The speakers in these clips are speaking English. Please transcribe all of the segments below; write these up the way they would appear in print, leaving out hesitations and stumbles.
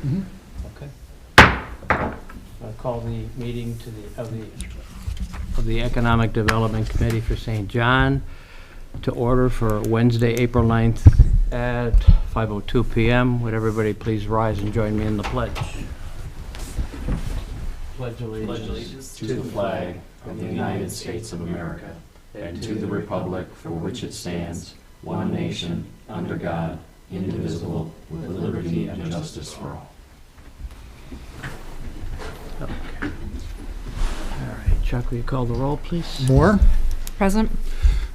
Okay. I'll call the meeting of the Economic Development Committee for St. John to order for Wednesday, April 9th at 5:02 p.m. Would everybody please rise and join me in the pledge? Pledge allegiance to the flag of the United States of America and to the republic for which it stands, one nation, under God, indivisible, with liberty and justice for all. Okay. All right, Chuck, will you call the roll, please? Moore? Present.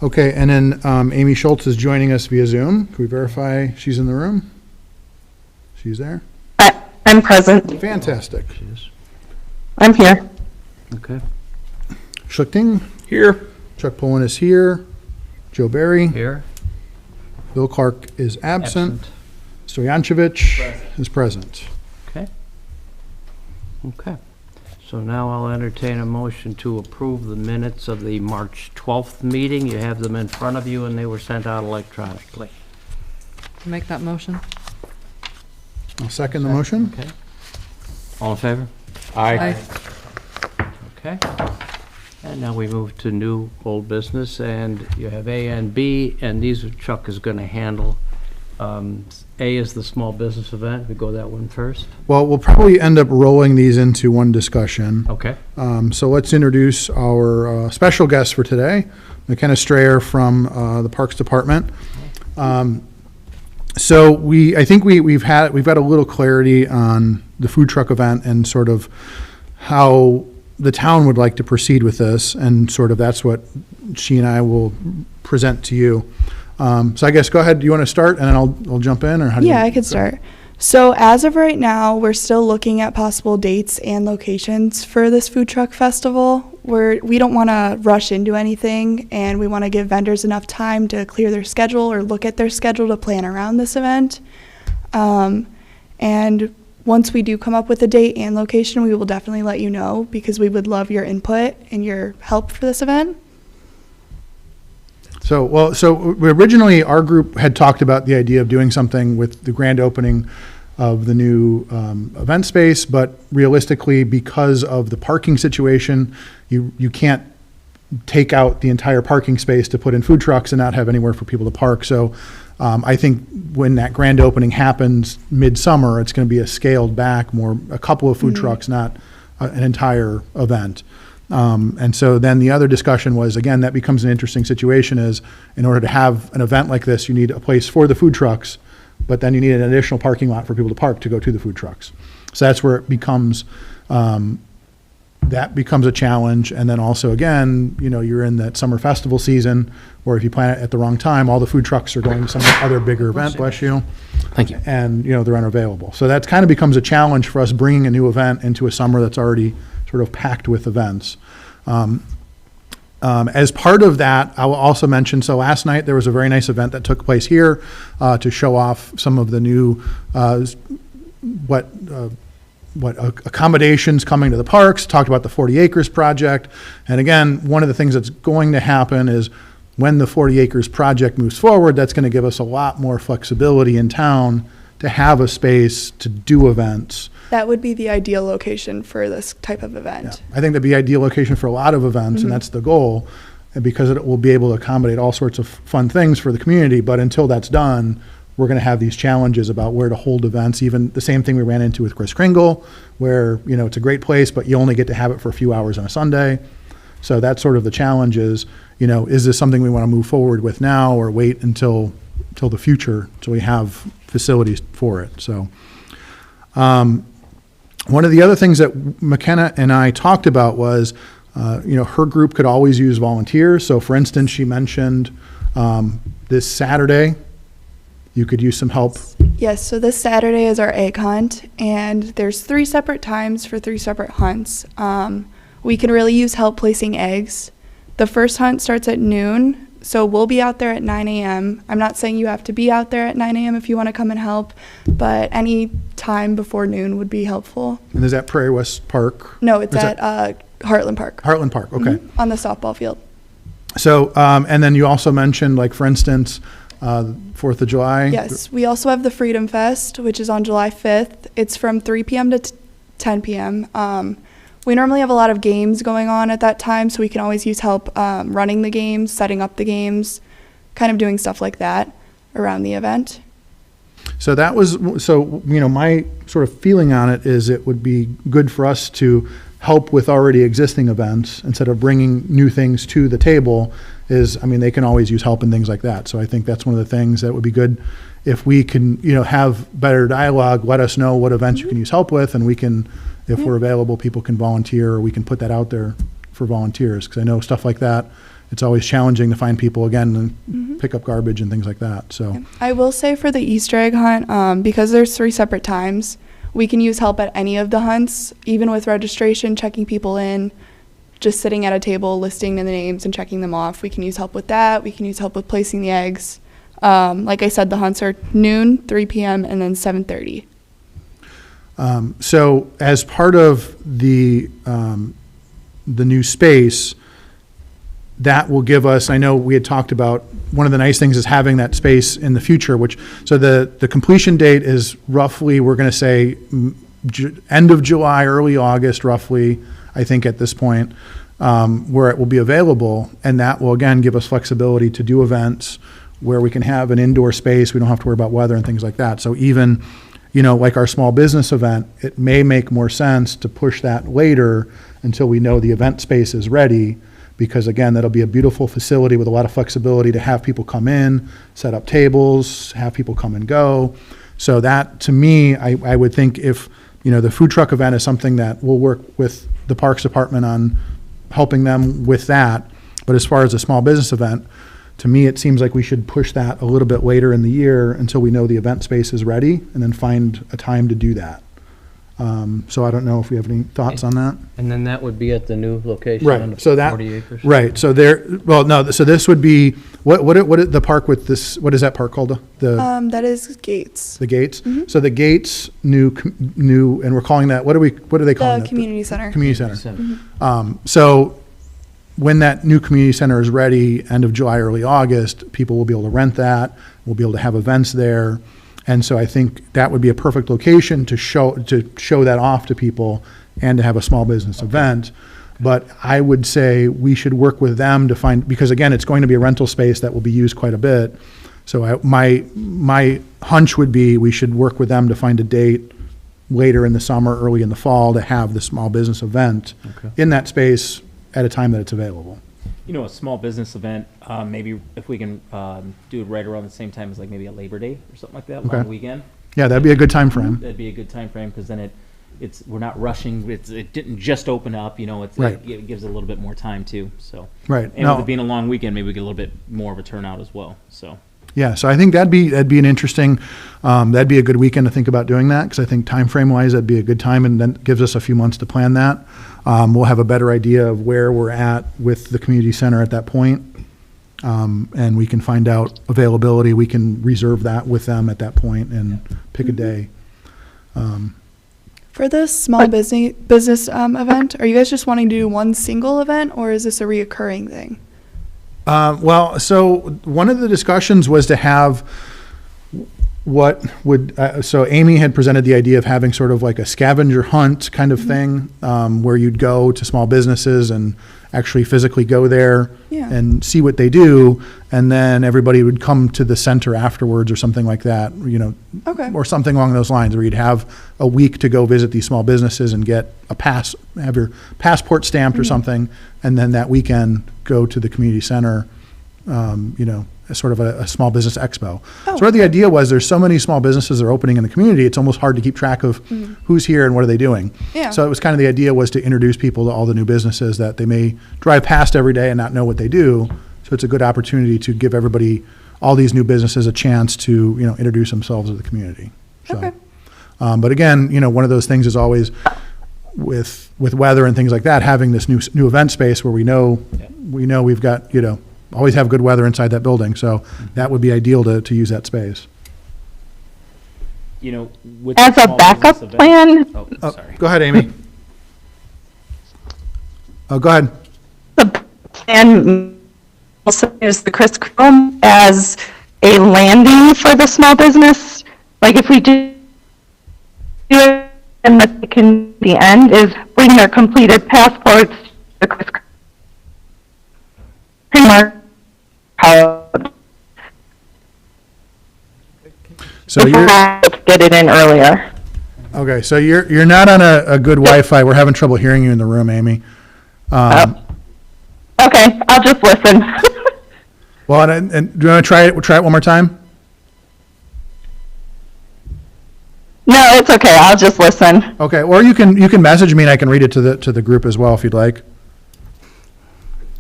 Okay, and then Amy Schultz is joining us via Zoom. Can we verify she's in the room? She's there? I'm present. Fantastic. She is. I'm here. Okay. Schlichting? Here. Chuck Pullen is here. Joe Barry? Here. Bill Clark is absent. Stoyancevich is present. Okay. Okay. So now I'll entertain a motion to approve the minutes of the March 12th meeting. You have them in front of you, and they were sent out electronically. Make that motion. I'll second the motion. Okay. All in favor? Aye. Okay. And now we move to new old business, and you have A and B, and these Chuck is going to handle. A is the small business event. We go that one first. Well, we'll probably end up rolling these into one discussion. Okay. So let's introduce our special guest for today, McKenna Strayer from the Parks Department. So I think we've got a little clarity on the food truck event and sort of how the town would like to proceed with this, and sort of that's what she and I will present to you. So I guess go ahead. Do you want to start, and then I'll jump in, or how do you? Yeah, I could start. So as of right now, we're still looking at possible dates and locations for this food truck festival. We don't want to rush into anything, and we want to give vendors enough time to clear their schedule or look at their schedule to plan around this event. And once we do come up with a date and location, we will definitely let you know, because we would love your input and your help for this event. So originally our group had talked about the idea of doing something with the grand opening of the new event space, but realistically, because of the parking situation, you can't take out the entire parking space to put in food trucks and not have anywhere for people to park. So I think when that grand opening happens midsummer, it's going to be a scaled back, a couple of food trucks, not an entire event. And so then the other discussion was, again, that becomes an interesting situation, is in order to have an event like this, you need a place for the food trucks, but then you need an additional parking lot for people to park to go to the food trucks. So that's where it becomes, that becomes a challenge. And then also, again, you're in that summer festival season where if you plan it at the wrong time, all the food trucks are going to some other bigger event, bless you. Thank you. And, they're unavailable. So that kind of becomes a challenge for us bringing a new event into a summer that's already sort of packed with events. As part of that, I will also mention, so last night there was a very nice event that took place here to show off some of the new accommodations coming to the parks, talked about the 40 Acres project. And again, one of the things that's going to happen is when the 40 Acres project moves forward, that's going to give us a lot more flexibility in town to have a space to do events. That would be the ideal location for this type of event. Yeah. I think that'd be ideal location for a lot of events, and that's the goal, and because it will be able to accommodate all sorts of fun things for the community. But until that's done, we're going to have these challenges about where to hold events. Even the same thing we ran into with Kris Kringle, where it's a great place, but you only get to have it for a few hours on a Sunday. So that's sort of the challenge is, is this something we want to move forward with now, or wait until the future so we have facilities for it. So one of the other things that McKenna and I talked about was, her group could always use volunteers. So for instance, she mentioned this Saturday, you could use some help. Yes, so this Saturday is our egg hunt, and there's 3 separate times for 3 separate hunts. We can really use help placing eggs. The first hunt starts at noon, so we'll be out there at 9 a.m. I'm not saying you have to be out there at 9 a.m. if you want to come and help, but any time before noon would be helpful. And is that Prairie West Park? No, it's at Heartland Park. Heartland Park, okay. On the softball field. So, and then you also mentioned, like, for instance, 4th of July? Yes, we also have the Freedom Fest, which is on July 5th. It's from 3 p.m. to 10 p.m. We normally have a lot of games going on at that time, so we can always use help running the games, setting up the games, kind of doing stuff like that around the event. So that was, so, my sort of feeling on it is it would be good for us to help with already existing events instead of bringing new things to the table they can always use help and things like that. So I think that's one of the things that would be good if we can, have better dialogue, let us know what events you can use help with, and we can, if we're available, people can volunteer, or we can put that out there for volunteers. Because I know stuff like that, it's always challenging to find people again and pick up garbage and things like that. So I will say for the Easter egg hunt, because there's 3 separate times, we can use help at any of the hunts, even with registration, checking people in, just sitting at a table, listing the names and checking them off. We can use help with that. We can use help with placing the eggs. Like I said, the hunts are noon, 3 p.m., and then 7:30. So as part of the new space, that will give us, I know we had talked about, one of the nice things is having that space in the future, so the completion date is roughly, we're going to say end of July, early August, roughly, I think at this point, where it will be available. And that will, again, give us flexibility to do events where we can have an indoor space. We don't have to worry about weather and things like that. So even, like our small business event, it may make more sense to push that later until we know the event space is ready. Because again, that'll be a beautiful facility with a lot of flexibility to have people come in, set up tables, have people come and go. So that, to me, I would think if, the food truck event is something that we'll work with the Parks Department on helping them with that. But as far as a small business event, to me, it seems like we should push that a little bit later in the year until we know the event space is ready, and then find a time to do that. So I don't know if we have any thoughts on that. And then that would be at the new location on the Right, so that, 40 acres? right, so so this would be, what the park with this, what is that park called? The That is Gates. Gates? So the Gates new, and we're calling that, what are they calling The it? community center. Community Center. So when that new community center is ready, end of July, early August, people will be able to rent that, we'll be able to have events there. And so I think that would be a perfect location to show that off to people and to have a small business event. But I would say we should work with them to find, because again, it's going to be a rental space that will be used quite a bit. So my hunch would be we should work with them to find a date later in the summer, early in the fall, to have the small business event in that space at a time that it's available. A small business event, maybe if we can do it right around the same time as like maybe a Labor Day or something like that, Okay. long weekend. Yeah, that'd be a good time frame. That'd be a good time frame because then we're not rushing. It didn't just open up, Right. It gives it a little bit more time too. So Right. and No. with it being a long weekend, maybe we get a little bit more of a turnout as well. So Yeah, so I think that'd be an interesting, that'd be a good weekend to think about doing that, because I think time frame wise, that'd be a good time, and then gives us a few months to plan that. We'll have a better idea of where we're at with the community center at that point, and we can find out availability. We can reserve that with them at that point and pick a day. For the small business event, are you guys just wanting to do one single event, or is this a reoccurring thing? Well, so one of the discussions was to have so Amy had presented the idea of having sort of like a scavenger hunt kind of thing, where you'd go to small businesses and actually physically go there Yeah. and see what they do, and then everybody would come to the center afterwards or something like that, Okay. or something along those lines, where you'd have a week to go visit these small businesses and get have your passport stamped or something, and then that weekend go to the community center, as sort of a small business expo. Oh. So the idea was, there's so many small businesses that are opening in the community, it's almost hard to keep track of who's here and what are they doing. Yeah. So it was kind of, the idea was to introduce people to all the new businesses that they may drive past every day and not know what they do. So it's a good opportunity to give everybody, all these new businesses, a chance to, introduce themselves to the community. So, Okay. but again, one of those things is always with weather and things like that, having this new event space where we know we've got, always have good weather inside that building. So that would be ideal to use that space. with As the a small backup business event- plan, Oh, Oh, sorry. go ahead, Amy. Oh, go ahead. the plan also is the Chris Chrome as a landing for the small business. Like if we do it and the end is bring their completed passports to the Kriss Kringle Market. So you're, Get it in earlier. okay, so you're not on a good Wi-Fi. We're having trouble hearing you in the room, Amy. Okay, I'll just listen. Well, and do you want to try it one more time? No, it's okay. I'll just listen. Okay, or you can message me and I can read it to the group as well if you'd like.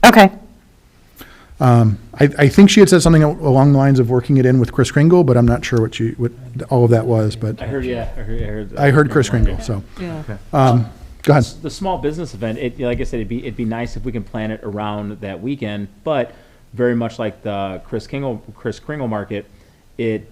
Okay. I think she had said something along the lines of working it in with Kriss Kringle, but I'm not sure what all of that was, but I heard, yeah, I heard Kriss Kringle, so, Yeah. go ahead. The small business event, like I said, it'd be nice if we can plan it around that weekend, but very much like the Kriss Kringle Market, it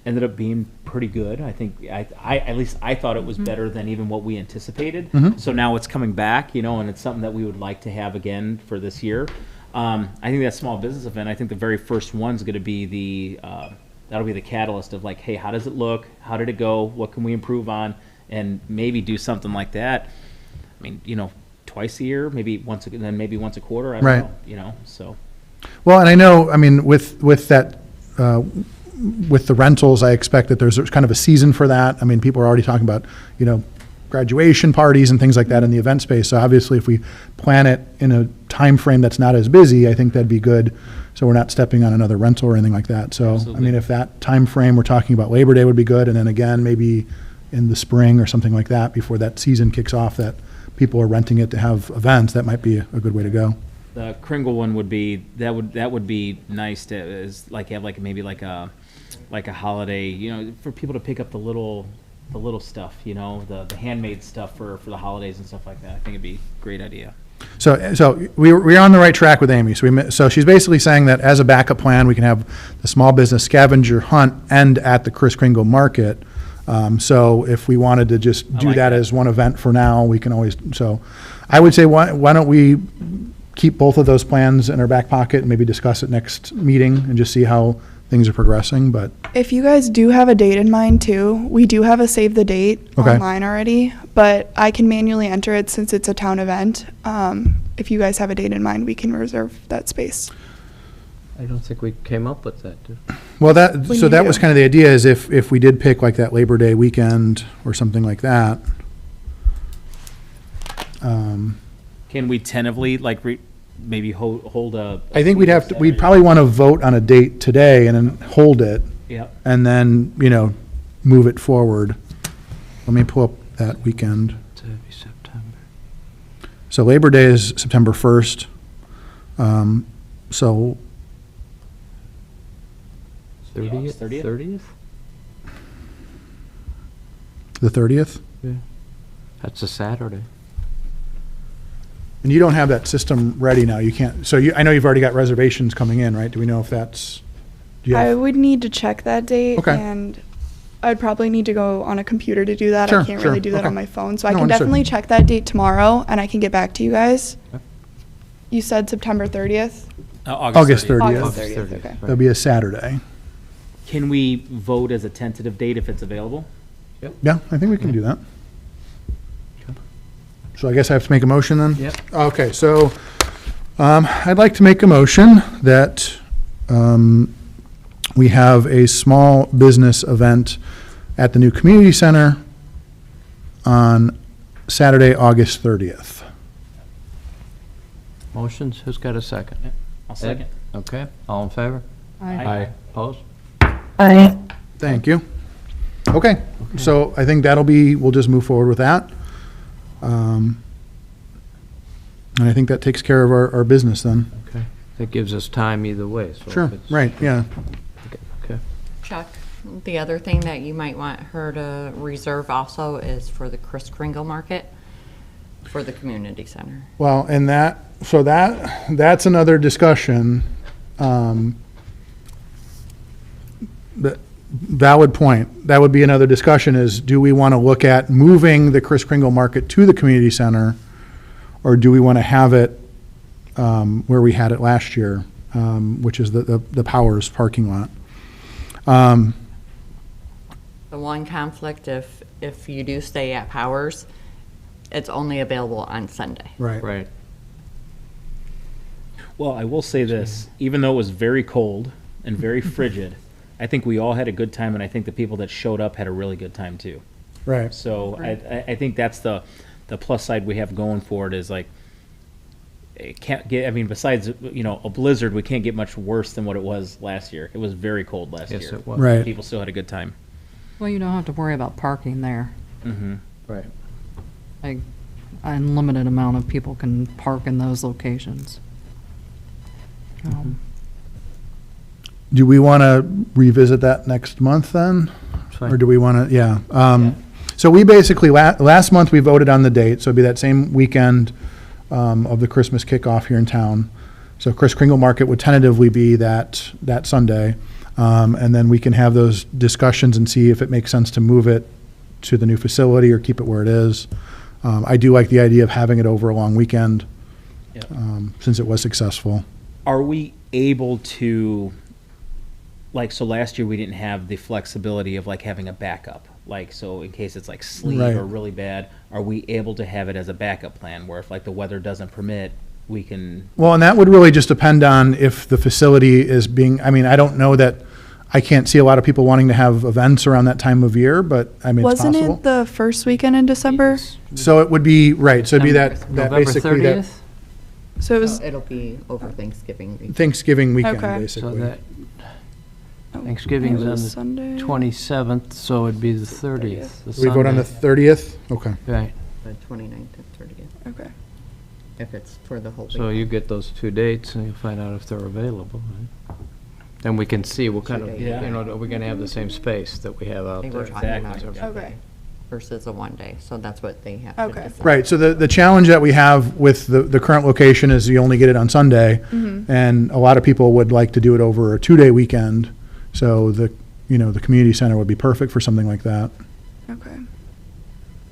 ended up being pretty good. I think at least I thought it was better than even what we anticipated. So now it's coming back, and it's something that we would like to have again for this year. I think that small business event, I think the very first one's going to be that'll be the catalyst of like, hey, how does it look? How did it go? What can we improve on? And maybe do something like that. I mean, twice a year, maybe once a quarter. I don't know, so. Well, and I know, I mean, with that, with the rentals, I expect that there's kind of a season for that. I mean, people are already talking about, graduation parties and things like that in the event space. So obviously, if we plan it in a time frame that's not as busy, I think that'd be good. So we're not stepping on another rental or anything like that. So, Absolutely. I mean, if that time frame we're talking about Labor Day would be good, and then again, maybe in the spring or something like that, before that season kicks off, that people are renting it to have events, that might be a good way to go. The Kringle one would be that would be nice to have maybe like a holiday, for people to pick up the little stuff, the handmade stuff for the holidays and stuff like that. I think it'd be a great idea. So we're on the right track with Amy. So she's basically saying that as a backup plan, we can have the small business scavenger hunt end at the Kriss Kringle Market. So if we wanted to just do like that that. as one event for now, we can always, so I would say, why don't we keep both of those plans in our back pocket and maybe discuss it next meeting and just see how things are progressing, but, If you guys do have a date in mind too, we do have a save the date Okay. online already, but I can manually enter it since it's a town event. If you guys have a date in mind, we can reserve that space. I don't think we came up with that, did we? well, When so you that do. was kind of the idea, is if we did pick like that Labor Day weekend or something like that. Can we tentatively maybe hold a? I think we'd probably want to vote on a date today and then hold it. Yep. And then, move it forward. Let me pull up that weekend. That'd be September. So Labor Day is September 1st. So, 30th? 30th? 30th? the 30th? That's a Saturday. And you don't have that system ready now, you can't, so I know you've already got reservations coming in, right? Do we know if that's, do you I have- would need to check that date, Okay. and I'd probably need to go on a computer to do that. Sure, I can't sure, really do that okay. on my phone, so I No, can understood. definitely check that date tomorrow, and I can get back to you guys. Okay. You said September 30th? August 30th. August August 30th, 30th, okay. right. That'll be a Saturday. Can we vote as a tentative date if it's available? Yeah, I think we can do that. So I guess I have to make a motion then? Yep. Okay, so I'd like to make a motion that we have a small business event at the new community center on Saturday, August 30th. Motions, who's got a second? I'll second. Okay, all in favor? Aye. Opposed? Aye. Thank you. Okay, so I think we'll just move forward with that. And I think that takes care of our business then. Okay, that gives us time either way, so. if Sure, it's- right, yeah. Okay, Chuck, the other thing that you might want her to reserve also is for the Kriss Kringle Market for the community center. Well, and that's another discussion. But valid point. That would be another discussion is, do we want to look at moving the Kriss Kringle Market to the community center? Or do we want to have it where we had it last year, which is the Powers parking lot? Um, The one conflict, if you do stay at Powers, it's only available on Sunday. Right. Right. Well, I will say this, even though it was very cold and very frigid, I think we all had a good time, and I think the people that showed up had a really good time too. Right. So I think that's the plus side we have going for it is like, it can't get, I mean, besides, a blizzard, we can't get much worse than what it was last year. It was very cold last Yes, year. it was. Right. People still had a good time. Well, you don't have to worry about parking there. Mm-hmm. Right. Like, unlimited amount of people can park in those locations. Do we want to revisit that next month then? It's fine. Or do we want to, yeah. So we basically, last month we voted on the date, so it'd be that same weekend of the Christmas kickoff here in town. So Kris Kringle Market would tentatively be that Sunday. And then we can have those discussions and see if it makes sense to move it to the new facility or keep it where it is. I do like the idea of having it over a long weekend, Yep. since it was successful. Are we able to, like, so last year we didn't have the flexibility of like having a backup, like, so in case it's like sleet Right. or really bad, are we able to have it as a backup plan where if like the weather doesn't permit, we can, Well, and that would really just depend on if the facility is being, I mean, I don't know that, I can't see a lot of people wanting to have events around that time of year, but I mean, it's Wasn't possible. it the first weekend in December? So it would be, right, so it'd be that November basically that 30th? So it was, It'll be over Thanksgiving week. Thanksgiving weekend, Okay. So basically. that, Thanksgiving's it on was the Sunday. 27th, so it'd be the 30th. the We vote on the Sunday. 30th? Okay. Right. The 29th and 30th, Okay. if it's for the whole week. So you get those 2 dates and you'll find out if they're available. Right? Then we can see what kind of, Yeah. are we gonna have the same space that we have out They there? were talking about Exactly. a Okay. day versus a one day, so that's what they have to Okay. decide. Right, so the challenge that we have with the current location is you only get it on Sunday, and a lot of people would like to do it over a 2-day weekend, so the community center would be perfect for something like that. Okay.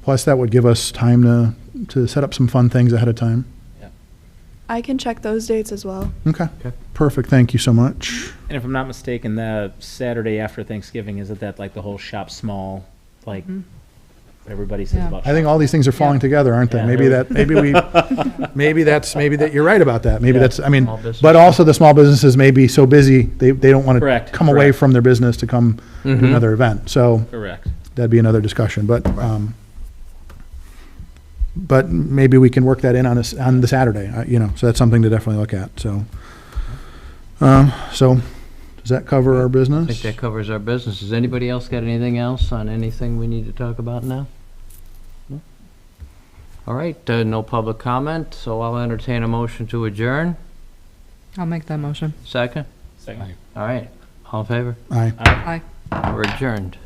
Plus, that would give us time to set up some fun things ahead of time. I can check those dates as well. Okay, Okay. perfect, thank you so much. and if I'm not mistaken, the Saturday after Thanksgiving, is it that like the whole shop small, like what everybody says Yeah. about I think all these things are falling Yeah. together, aren't they? Yeah. Maybe that you're right about that. Maybe Yeah. that's, I mean, Small business. but also the small businesses may be so busy, they don't want to Correct, come away correct. from their business to come to Mhm. another event. So Correct. that'd be another discussion, but maybe we can work that in on the Saturday, so that's something to definitely look at, so. So, does that cover our I business? think that covers our business. Does anybody else got anything else on anything we need to talk about now? No? All right, no public comment, so I'll entertain a motion to adjourn. I'll make that motion. Second? Second. All right, all in favor? Aye. Aye. We're adjourned.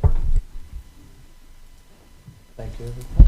Thank you.